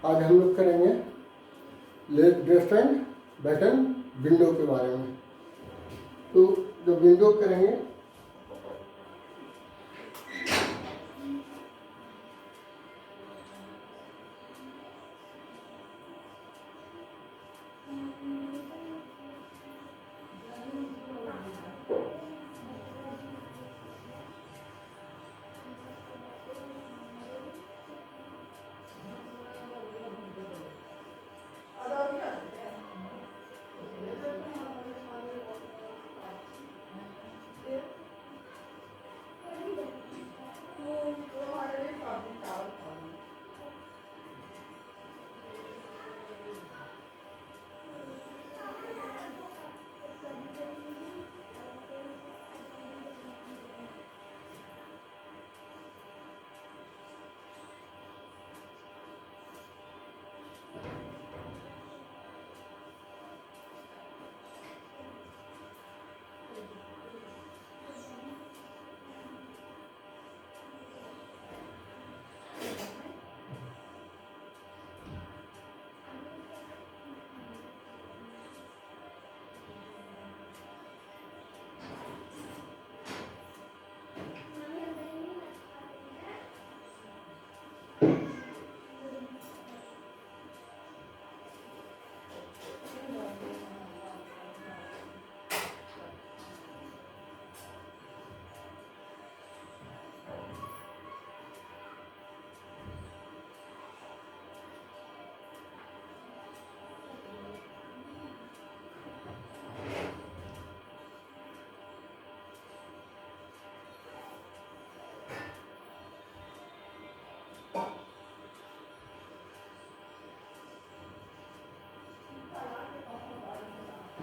आज हम लोग करेंगे leg dress and button window के बारे में। तो जो विंडो करेंगे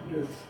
ड्रेस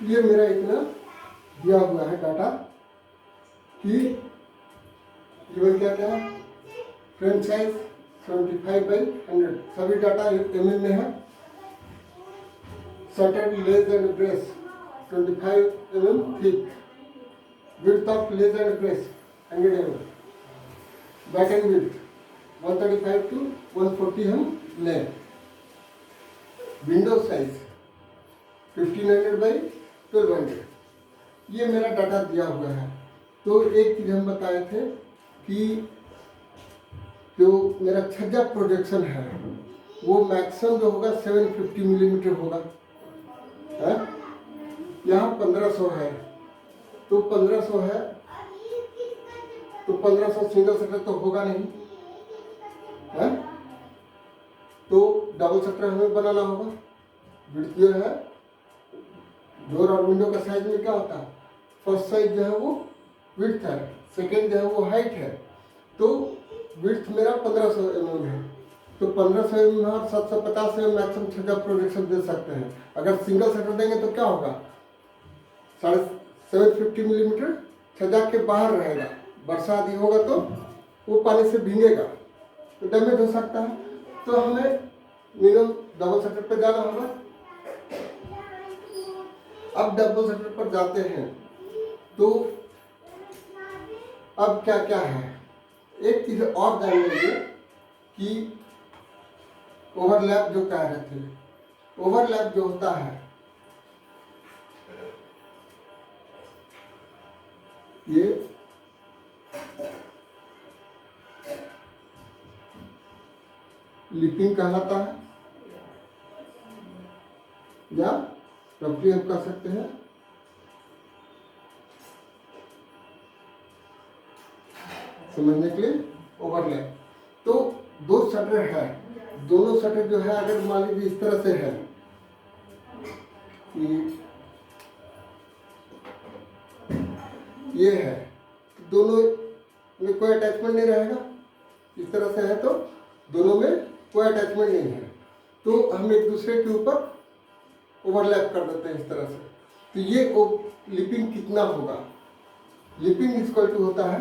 ये मेरा इतना दिया हुआ है डाटा कि केवल क्या क्या फ्रेम साइज 75/100 सभी डाटा mm में है। Shutter ledge and brace 25 mm thick, width of ledge and brace 100 mm, back and width 135 to 140 हम लें। विंडो साइज 1500/1200, ये मेरा डाटा दिया हुआ है। तो एक चीज़ हम बताए थे कि जो मेरा छज्जा प्रोजेक्शन है वो मैक्सिमम जो होगा 750 मिलीमीटर होगा है। यहाँ 1500 है, तो 1500 है तो 1500 सिंगल शटर तो होगा नहीं है। तो तो डबल शटर हमें बनाना होगा। विड्थ जो है डोर और विंडो का साइज में क्या होता है, फर्स्ट साइज जो है वो विड्थ है, सेकेंड जो है वो हाइट है। तो विड्थ मेरा 1500 mm है, तो 1500 mm और 750 mm मैक्सिमम छज्जा प्रोजेक्शन दे सकते हैं। अगर सिंगल शटर देंगे तो क्या होगा, 750 मिलीमीटर छज्जा के बाहर रहेगा, बरसात ही होगा तो वो पानी से भीगेगा तो डैमेज हो सकता है। तो हमें मिनिमम डबल शटर पर जाना होगा। अब डबल शटर पर जाते हैं तो अब क्या क्या है, एक चीज और जान लीजिए कि ओवरलैप जो कह रहे थे, ओवरलैप जो होता है ये लिपिंग कहलाता है, या रफली हम कह सकते हैं समझने के लिए ओवरलैप। तो दो शटर है, दोनों शटर जो है अगर मान लीजिए इस तरह से है कि ये है, दोनों में कोई अटैचमेंट नहीं रहेगा, इस तरह से है तो दोनों में कोई अटैचमेंट नहीं है, तो हम एक दूसरे के ऊपर ओवरलैप कर देते हैं इस तरह से। तो ये लिपिंग कितना होगा, लिपिंग इक्वल टू होता है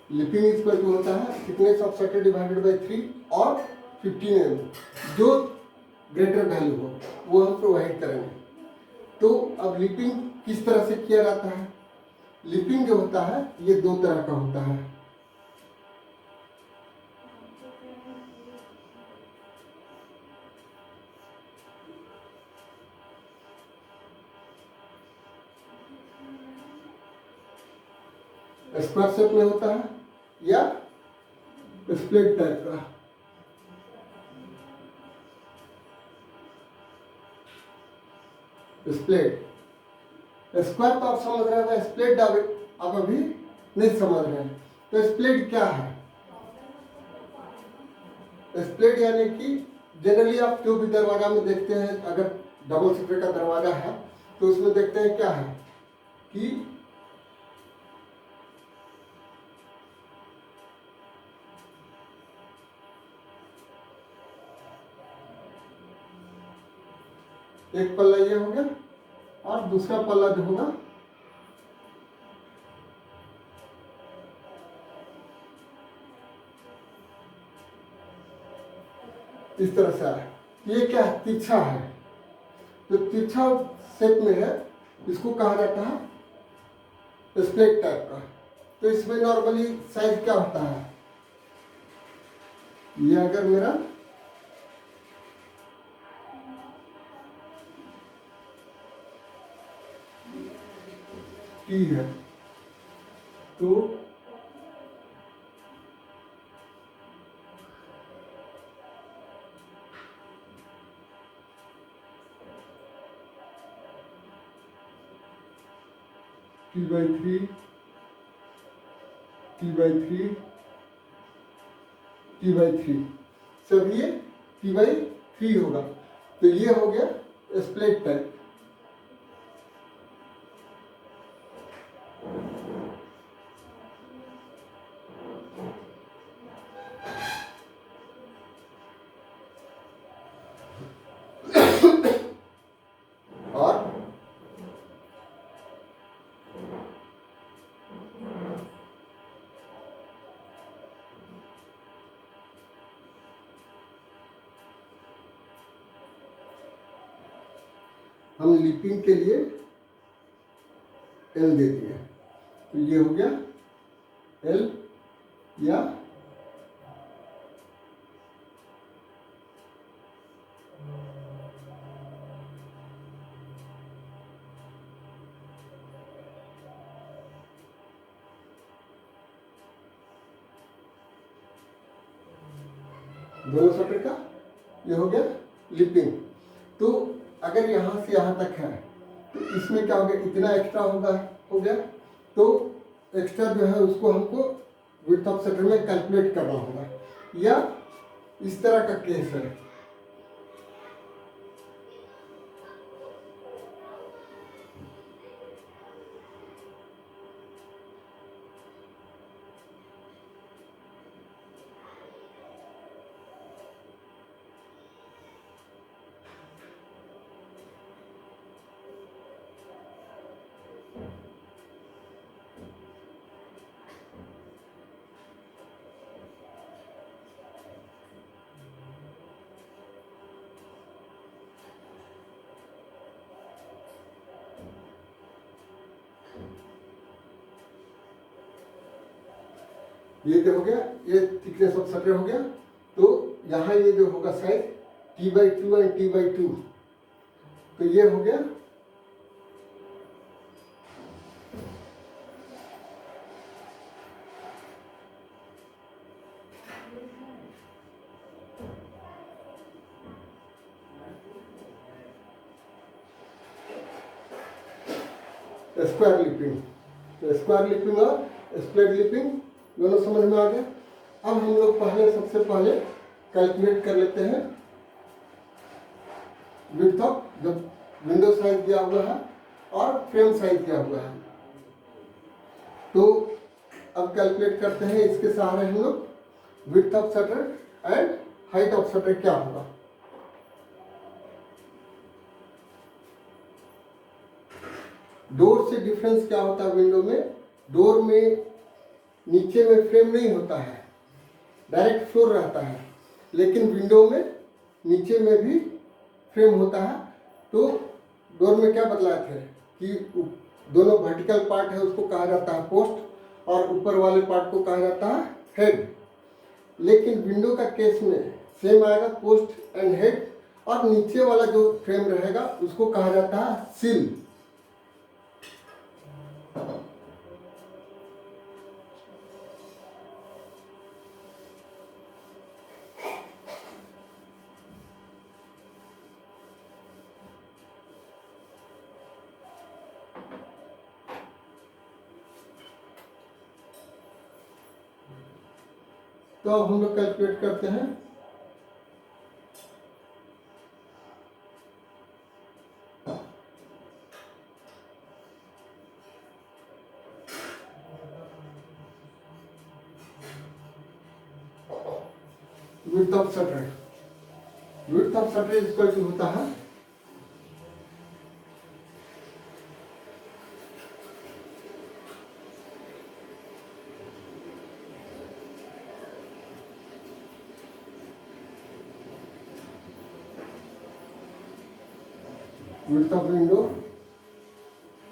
लिपिंग इक्वल टू होता है thickness of shutter divided by 3 और 15 mm, जो ग्रेटर वैल्यू हो वो हम प्रोवाइड करेंगे। तो अब लिपिंग किस तरह से किया जाता है, लिपिंग जो होता है ये दो तरह का होता है। स्क्वायर शेप में होता है या स्प्लिट टाइप का। स्प्लिट स्क्वायर तो आप समझ रहे हैं, स्प्लिट आप अभी नहीं समझ रहे हैं। तो स्प्लिट क्या है, स्प्लिट यानी कि जनरली आप जो भी दरवाजा में देखते हैं, अगर डबल शटर का दरवाजा है तो उसमें देखते हैं क्या है कि एक पल्ला ये हो गया और दूसरा पल्ला जो होगा इस तरह से है। ये क्या है, तिरछा है, तो तिरछा शेप में है, इसको कहा जाता है स्प्लिट टाइप का। तो इसमें नॉर्मली साइज क्या होता है, ये अगर मेरा टी है तो T/3 T/3 T/3 सब ये T/3 होगा। तो ये हो गया स्प्लिट टाइप। और हम लिपिंग के लिए एल दे दिए, तो ये हो गया एल या दोनों शटर का ये हो गया लिपिंग। तो अगर यहाँ से यहाँ तक है तो इसमें क्या हो गया, इतना एक्स्ट्रा हो गया। तो एक्स्ट्रा जो है उसको हमको विड्थ ऑफ शटर में कैलकुलेट करना होगा, या इस तरह का केस है। ये जो हो गया, ये थिकनेस ऑफ शटर हो गया। तो यहाँ ये जो होगा साइज t/2 एंड t/2, तो ये हो गया स्क्वायर लिपिंग। तो स्क्वायर लिपिंग और स्प्लिट लिपिंग दोनों समझ में आ गया। अब हम लोग सबसे पहले कैलकुलेट कर लेते हैं विड्थ ऑफ, जब विंडो साइज दिया हुआ है और फ्रेम साइज दिया हुआ है। तो अब कैलकुलेट करते हैं इसके सहारे हम लोग width of shutter and height of shutter क्या होगा। डोर से डिफरेंस क्या होता है विंडो में, डोर में नीचे में फ्रेम नहीं होता है, डायरेक्ट फ्लोर रहता है, लेकिन विंडो में नीचे में भी फ्रेम होता है। तो डोर में क्या बदलाव थे कि दोनों वर्टिकल पार्ट है उसको कहा जाता है पोस्ट, और ऊपर वाले पार्ट को कहा जाता है हेड। लेकिन विंडो का केस में सेम आएगा, पोस्ट एंड हेड, और नीचे वाला जो फ्रेम रहेगा उसको कहा जाता है सिल। तो अब हम लोग कैलकुलेट करते हैं width of shutter. Width of shutter equal to होता है width of window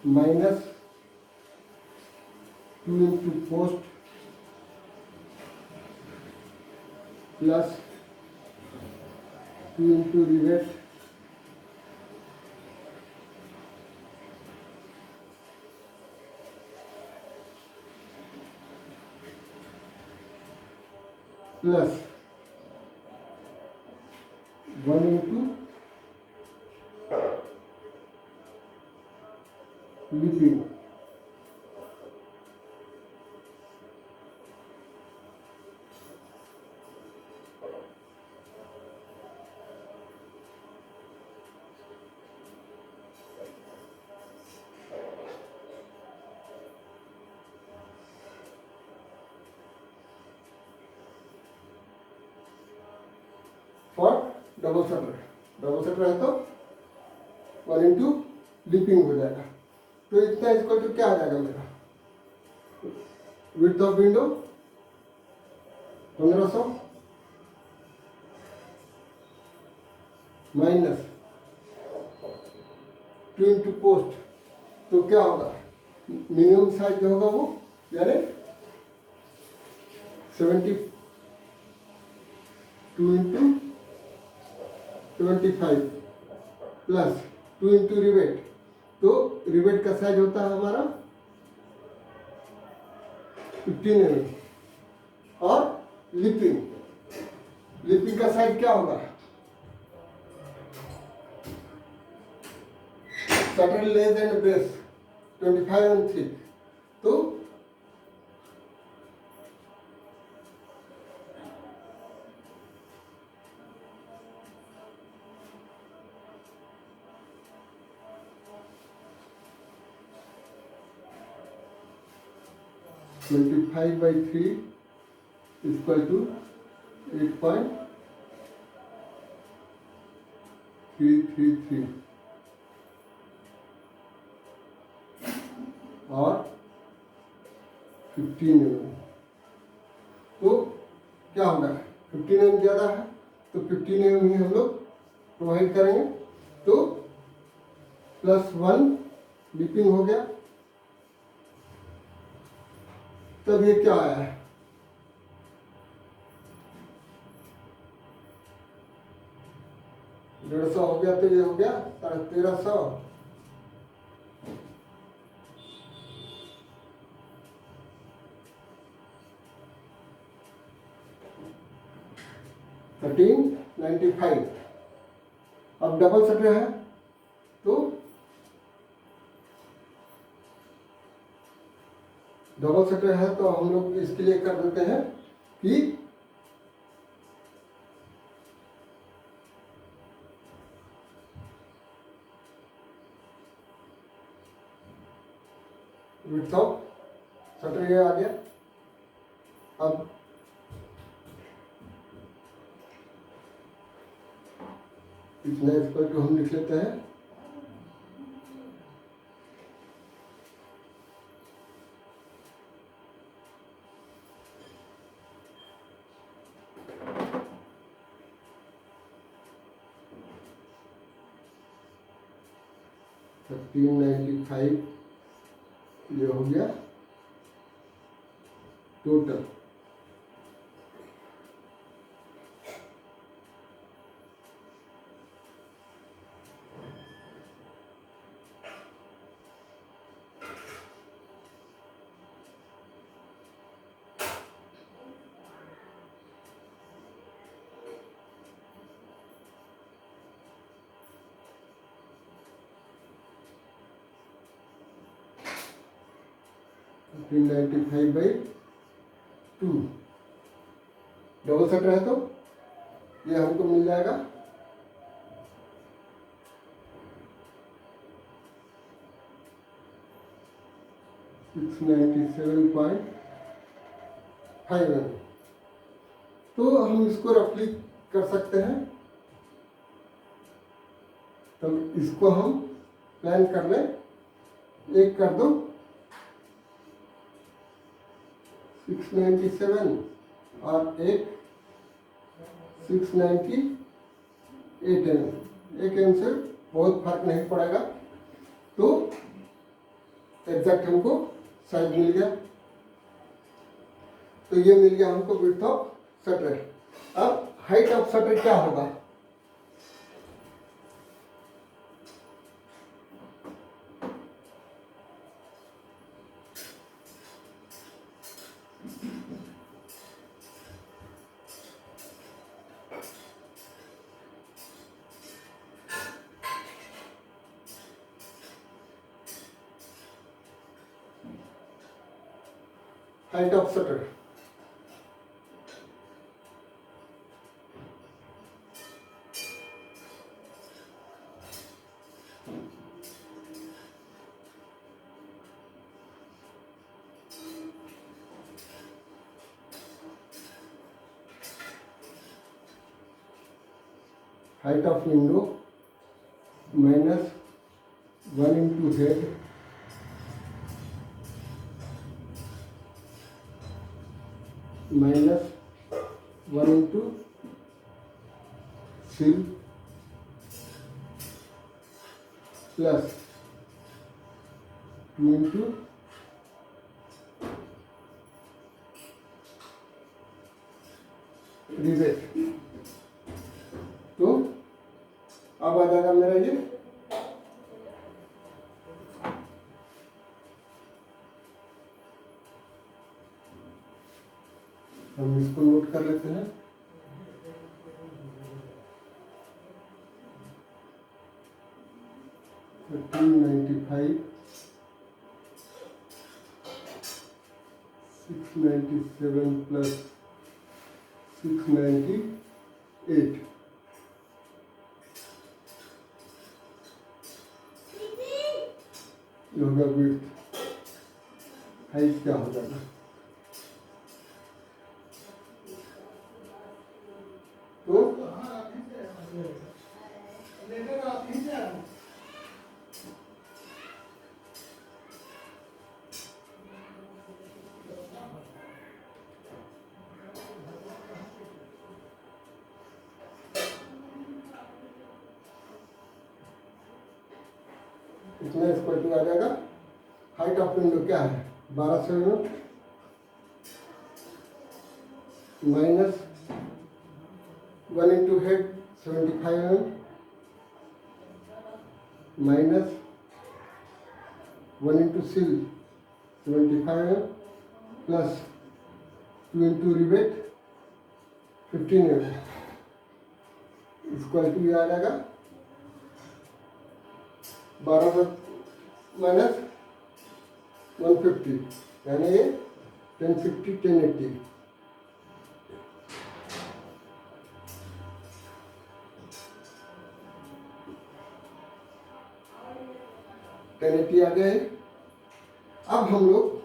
minus 2 into post plus 2 into rivet plus 1 into lipping. For double shutter है तो 1 इंटू लिपिंग हो जाएगा। तो इतना इक्वल टू क्या आ जाएगा मेरा, width of window 1500 minus 2 into post, तो क्या होगा, मिनिमम साइज जो होगा वो यानी 2 इंटू 75 प्लस 2 इंटू रिवेट। तो रिवेट का साइज होता है हमारा 15 mm और लिपिंग का साइज क्या होगा? Shutter less and base 25 mm thick. तो twenty five by 3 equal to 8.333 और 15 mm। तो क्या होगा? 15 mm ज़्यादा है तो 15 mm ही हम लोग प्रोवाइड करेंगे। तो +1 लिपिंग हो गया। तब ये क्या आया है? 150 हो गया तो ये हो गया 1350। $1395। अब डबल शटर है तो हम लोग इसके लिए कर देते हैं कि विड्थ ऑफ शटर ये आ गया। अब इतना इसको हम लिख लेते हैं। $1395 ये हो गया टोटल। $395/2 डबल शटर है तो ये हमको मिल जाएगा 697.5 mm। तो हम इसको रफली कर सकते हैं। तो इसको हम प्लान कर लें। एक कर दो 697 और एक 698 mm। 1 mm से बहुत फर्क नहीं पड़ेगा। तो एग्जैक्ट हमको साइज मिल गया। तो ये मिल गया हमको विड्थ ऑफ शटर। अब हाइट ऑफ शटर क्या होगा? height of shutter. Height of window minus 1 into head minus 1 into sill plus 2 into rivet. तो अब आ जाएगा मेरा ये हम इसको नोट कर लेते हैं। तो 295 697 प्लस 698 ये होगा विड्थ। हाइट क्या हो जाएगा? तो इसमें स्क्वायर टू आ जाएगा। हाइट ऑफ विंडो क्या है? 1200 minus 1 into head 75 minus 1 into sill 75 plus 2 into rivet 15 square two आ जाएगा 1200 माइनस 150 यानी ये 1050 1080। आ गए। अब हम लोग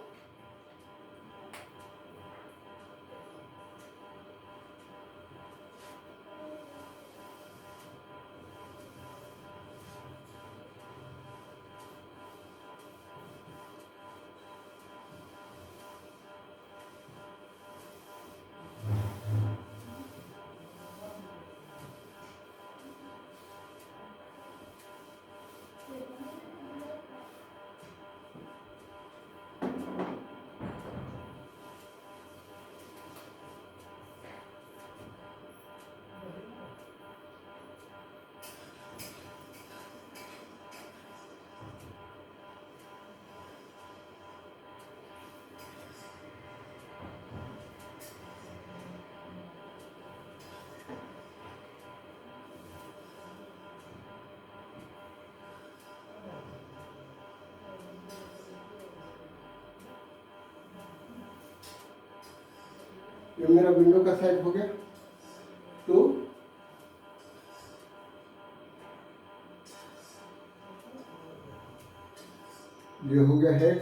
ये मेरा विंडो का साइज हो गया। तो ये हो गया हेड,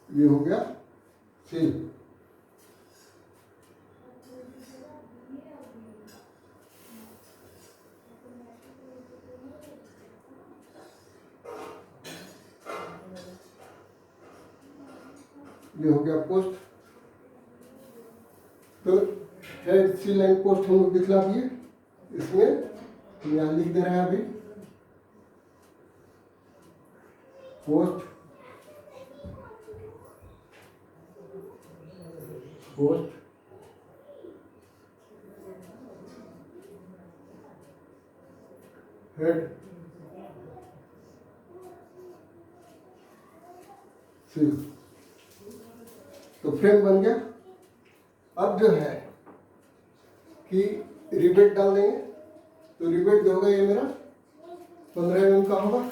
ये हो गया सिल। ये हो गया पोस्ट। तो हेड सिल एंड पोस्ट हम लोग दिखला दिए। इसमें यहाँ लिख दे रहे हैं अभी पोस्ट पोस्ट हेड सिल। तो फ्रेम बन गया। अब जो है कि रिवेट डाल देंगे। तो रिवेट जो होगा ये मेरा 15 mm का होगा।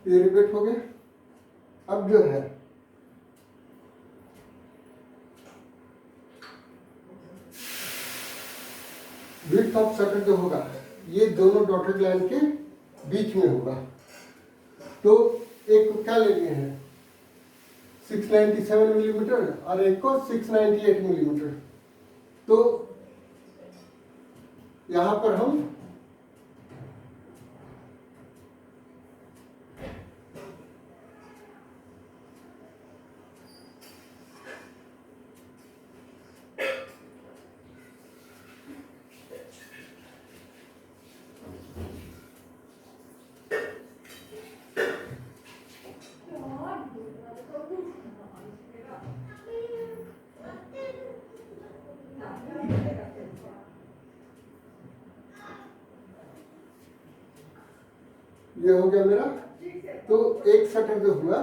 ये रिपीट हो गया। अब जो है विड्थ ऑफ शटर जो होगा ये दोनों डॉटेड लाइन के बीच में होगा। तो एक को क्या ले लिए हैं 697 मिलीमीटर और एक को 698 मिलीमीटर। तो यहां पर हम ये हो गया मेरा। तो एक शटर जो हुआ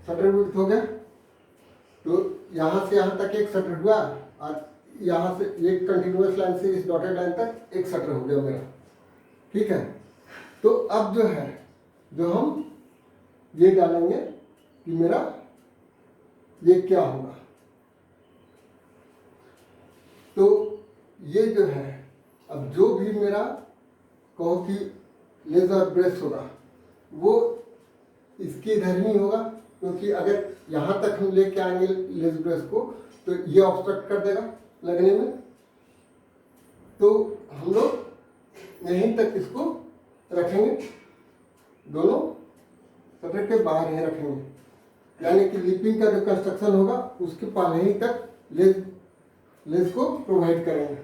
शटर विड्थ हो गया। तो यहाँ से यहाँ तक एक शटर हुआ और यहाँ से एक कंटिन्यूअस लाइन से इस डॉटेड लाइन तक एक शटर हो गया मेरा। ठीक है। तो अब जो है जो हम ये डालेंगे कि मेरा ये क्या होगा। तो ये जो है अब जो भी मेरा कहो कि लेजर ब्रश होगा वो इसके इधर ही होगा, क्योंकि अगर यहाँ तक हम लेके आएंगे लेजर ब्रश को तो ये ऑब्स्ट्रक्ट कर देगा लगने में। तो हम लोग यहीं तक इसको रखेंगे, दोनों शटर के बाहर ही रखेंगे, यानी कि लिपिंग का जो कंस्ट्रक्शन होगा उसके पहले ही तक लेस को प्रोवाइड करेंगे।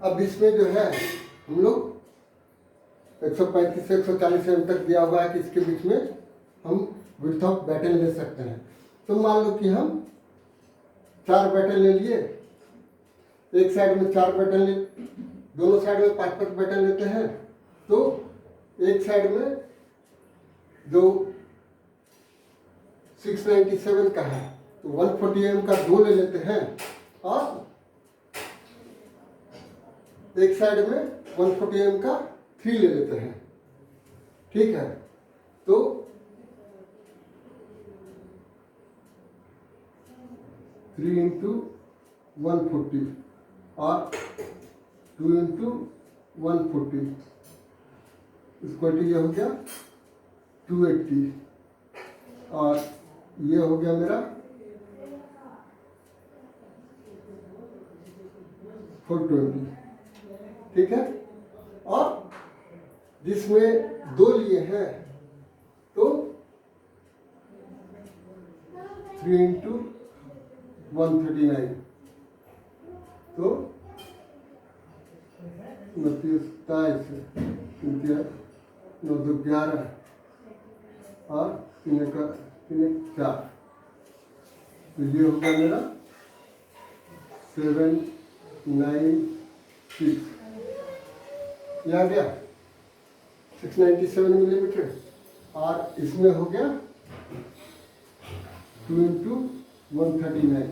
अब इसमें जो है हम लोग 135 से 140 एम तक दिया हुआ है कि इसके बीच में हम विड्थ ऑफ बैटन ले सकते हैं। तो मान लो कि हम 4 बैटन ले लिए, एक साइड में 4 बैटन ले, दोनों साइड में 5-5 बैटन लेते हैं। तो एक साइड में जो 697 का है तो 140 एम का 2 ले लेते हैं और एक साइड में 140 एम का 3 ले लेते हैं। ठीक है। तो थ्री इंटू 140 और 2 इंटू 140 इक्वल टू ये हो गया 280 और ये हो गया मेरा 420। ठीक है, और जिसमें 2 लिए हैं तो 3 इंटू 139 तो 29 9 2 11 और 3 का 3 4 तो ये हो गया मेरा 796 ये आ गया 697 मिलीमीटर और इसमें हो गया 2 इंटू 139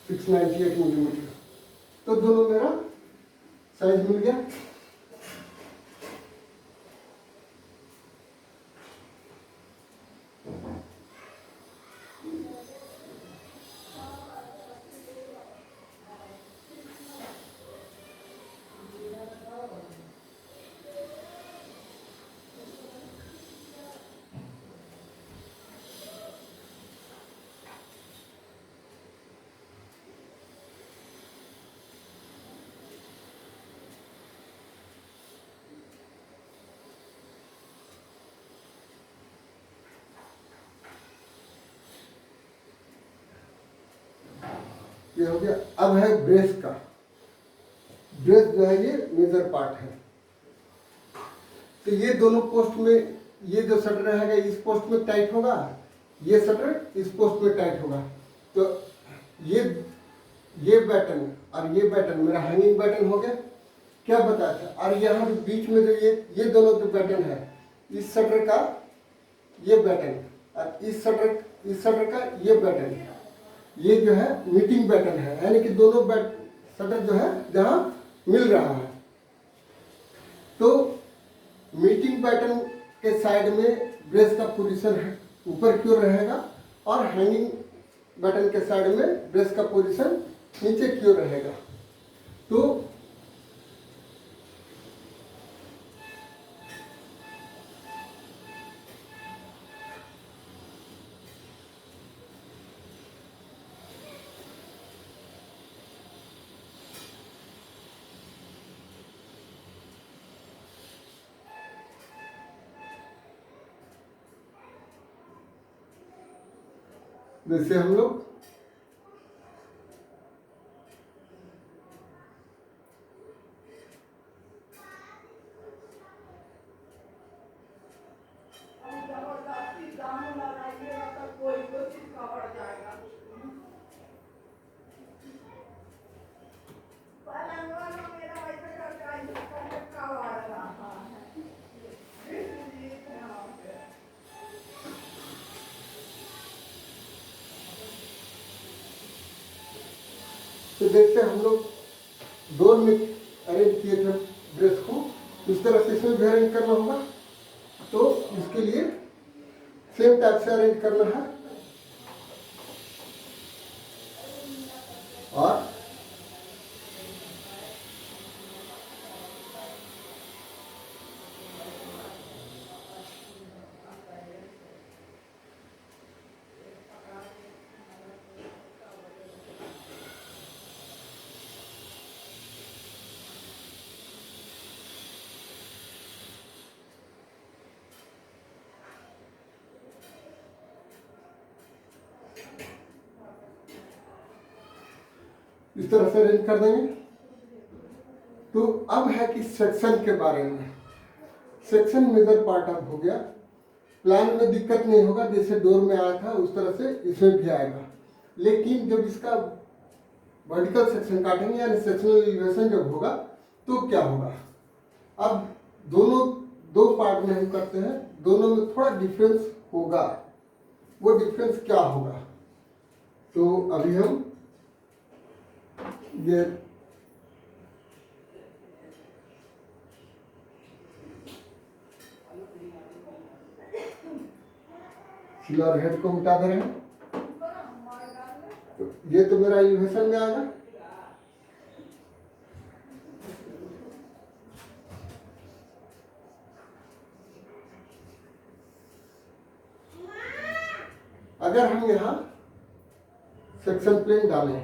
698 मिलीमीटर। तो दोनों मेरा साइज मिल गया। ये हो गया। अब है ब्रेस्ट का। ब्रेस्ट जो है ये मेजर पार्ट है। तो ये दोनों पोस्ट में ये जो शटर रहेगा इस पोस्ट में टाइट होगा, ये शटर इस पोस्ट में टाइट होगा। तो ये बैटन और ये बैटन मेरा हैंगिंग बैटन हो गया। क्या बताया था। और यहाँ बीच में जो ये दोनों जो बैटन है, इस शटर का ये बैटन और इस शटर का ये बैटन, ये जो है मीटिंग बैटन है, यानी कि दोनों शटर जो है जहाँ मिल रहा है। तो मीटिंग बैटन के साइड में ब्रेस का पोजीशन है ऊपर की ओर रहेगा और हैंगिंग बैटन के साइड में ब्रेस का पोजीशन नीचे की ओर रहेगा। तो जैसे हम लोग तो देखते हम लोग डोर में अरेंज किए थे ब्रेस को, इस तरह से इसमें भी अरेंज करना होगा। तो इसके लिए सेम टाइप से अरेंज करना है। और इस तरह से अरेंज कर देंगे। तो अब है कि सेक्शन के बारे में। सेक्शन मेजर पार्ट अब हो गया। प्लान में दिक्कत नहीं होगा, जैसे डोर में आया था उस तरह से इसमें भी आएगा। लेकिन जब इसका वर्टिकल सेक्शन काटेंगे यानी सेक्शनल एलिवेशन जब होगा तो क्या होगा। अब दोनों दो पार्ट में हम करते हैं, दोनों में थोड़ा डिफरेंस होगा। वो डिफरेंस क्या होगा, तो अभी हम ये सिल्वर हेड को मिटा दे रहे हैं। तो ये तो मेरा इलिवेशन में आएगा। अगर हम यहाँ सेक्शन प्लेन डालें,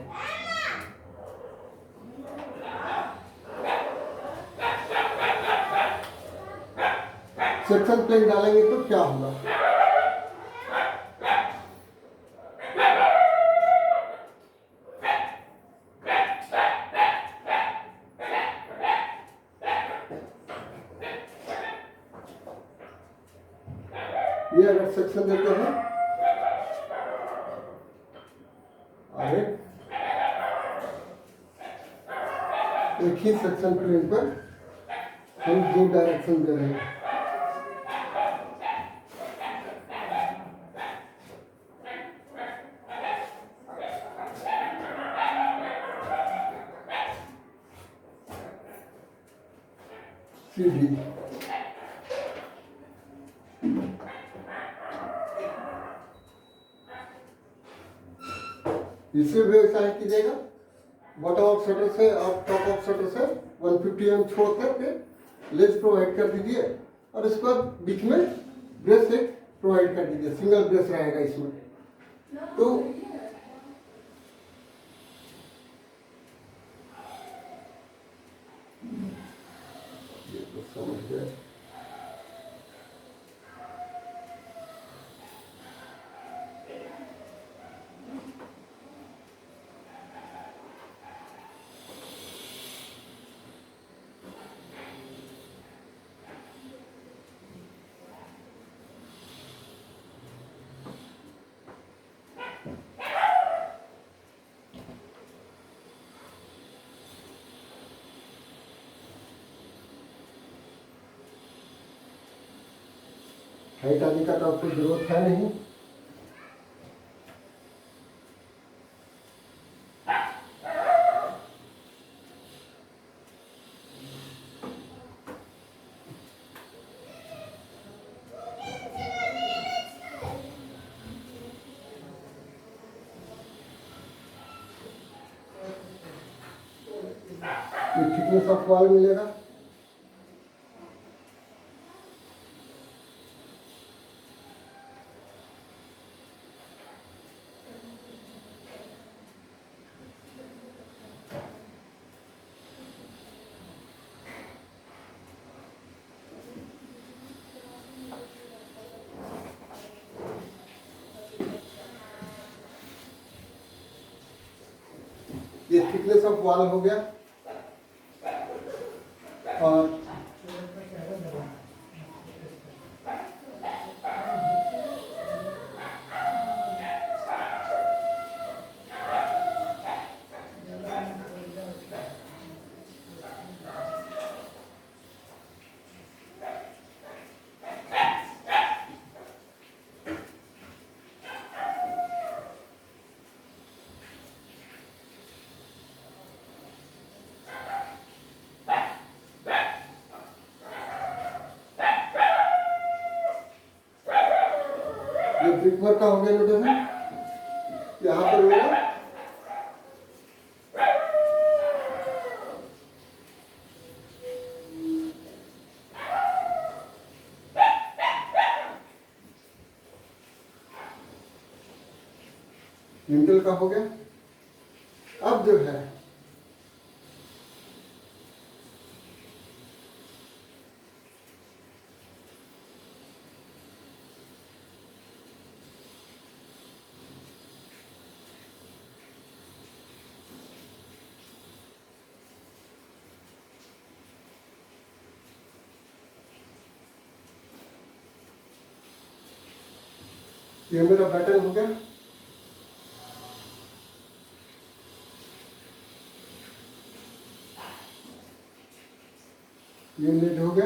सेक्शन प्लेन डालेंगे तो क्या होगा? ये अगर सेक्शन देते हैं आगे, एक ही सेक्शन प्लेन पर हम 2 डायरेक्शन दे रहे हैं। सीधी इसे भी वैसा ही कीजिएगा। बॉटम ऑफ शटर से और टॉप ऑफ शटर से 150 mm छोड़ करके लेस प्रोवाइड कर दीजिए और इसके बाद बीच में ब्रेस एक प्रोवाइड कर दीजिए। सिंगल ब्रेस रहेगा इसमें। तो ये तो समझ गए। हाइट आदि का तो आपको जरूरत है नहीं। ये थिकनेस ऑफ वॉल मिलेगा। ये थिकनेस ऑफ वॉल हो गया। और ये ब्रिक वर्क का हो गया नोटेशन। यहाँ पर मेरा लिंटल का हो गया। अब जो है ये मेरा पैटर्न हो गया। ये लीड हो गया।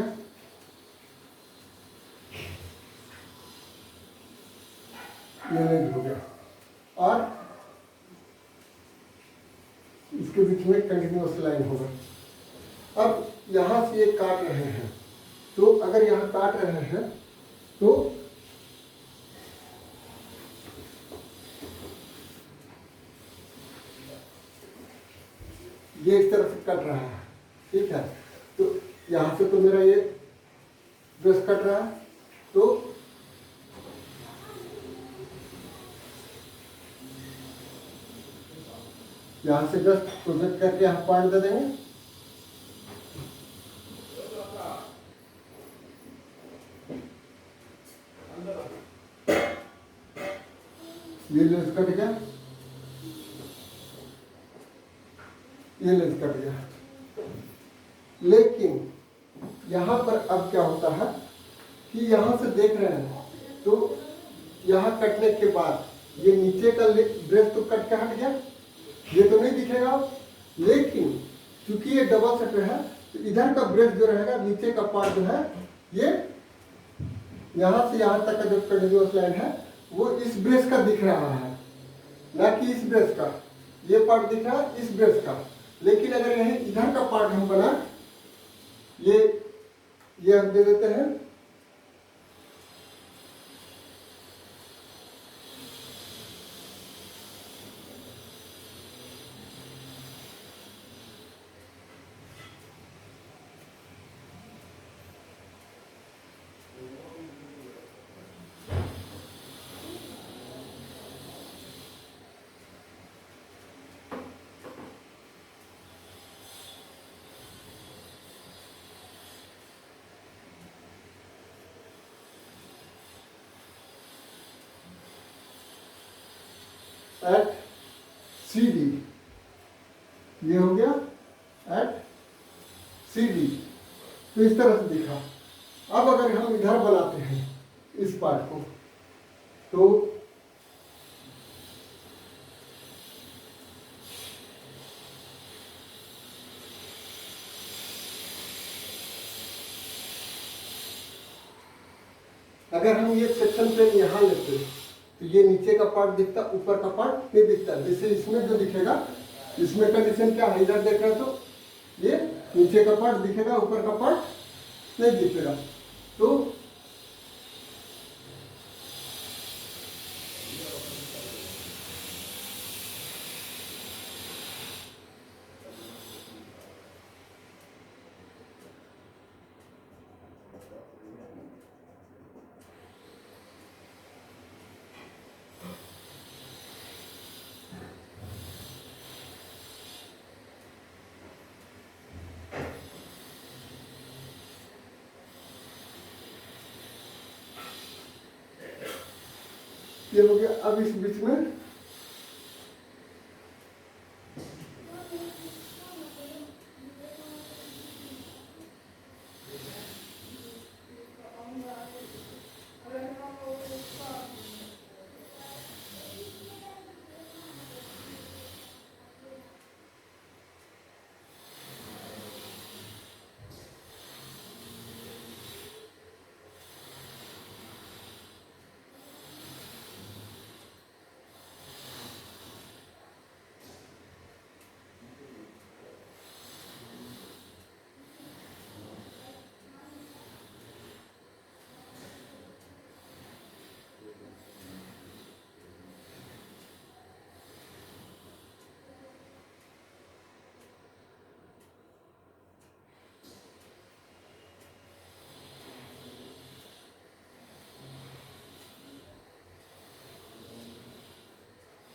ये लीड हो गया और इसके बीच में कंटिन्यूअस लाइन होगा। अब यहाँ से ये काट रहे हैं, तो अगर यहाँ काट रहे हैं तो ये इस तरह से कट रहा है, ठीक है। तो यहाँ से तो मेरा ये ब्रश कट रहा है, तो यहाँ से जस्ट प्रोजेक्ट करके हम पॉइंट दे देंगे। ये लेंस कट गया, ये लेंस कट गया। लेकिन यहाँ पर अब क्या होता है कि यहाँ से देख रहे हैं तो यहाँ कटने के बाद ये नीचे का ब्रश तो कट के हट गया, ये तो नहीं दिखेगा। लेकिन क्योंकि ये डबल शटर है तो इधर का ब्रश जो रहेगा, नीचे का पार्ट जो है, ये यहाँ से यहाँ तक का जो कंटिन्यूअस लाइन है वो इस ब्रश का दिख रहा है, ना कि इस ब्रश का। ये पार्ट दिख रहा है इस ब्रश का। लेकिन अगर यही इधर का पार्ट हम बना, ये हम दे देते हैं, एट सी डी, ये हो गया एट सी डी। तो इस तरह से दिखा। अब अगर हम इधर बनाते हैं इस पार्ट को, तो अगर हम ये सेक्शन पे यहाँ लेते तो ये नीचे का पार्ट दिखता, ऊपर का पार्ट नहीं दिखता। जैसे इसमें जो दिखेगा, इसमें कंडीशन क्या है, इधर देख रहे हैं तो ये नीचे का पार्ट दिखेगा, ऊपर का पार्ट नहीं दिखेगा। तो ये हो गया। अब इस बीच में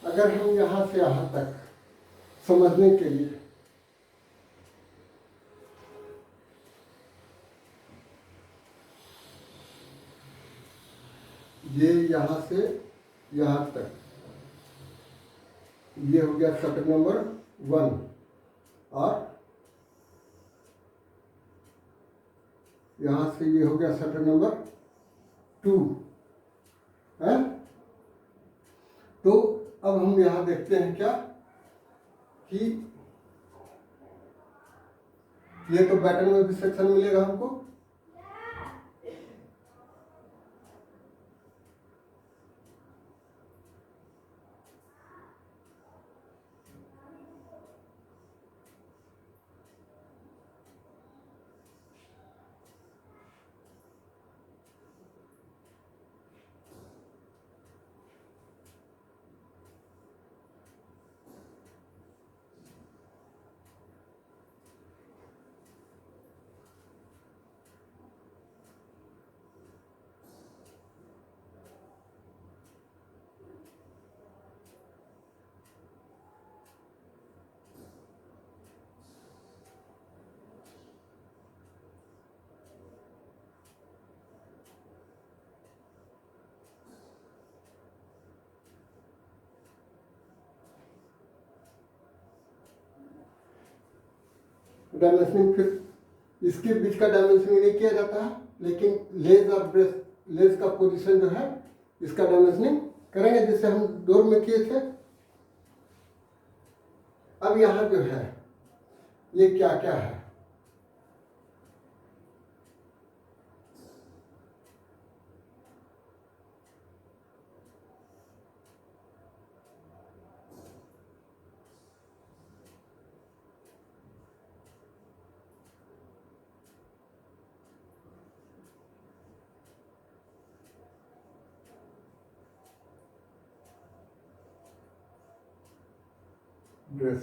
अगर हम यहाँ से यहाँ तक समझने के लिए ये यहाँ से यहाँ तक, ये हो गया शटर नंबर 1 और यहाँ से ये हो गया शटर नंबर 2 है। तो अब हम यहाँ देखते हैं क्या कि ये तो बैटन में भी सेक्शन मिलेगा हमको। डायमेंशनिंग फिर इसके बीच का डायमेंशनिंग नहीं किया जाता है, लेकिन लेज और ब्रेस्ट लेज का पोजीशन जो है इसका डायमेंशनिंग करेंगे, जिससे हम डोर में किए थे। अब यहाँ जो है ये क्या क्या है, ड्रेस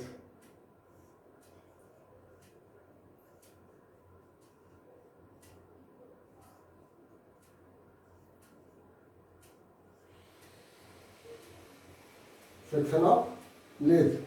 सेक्शन ऑफ लेज।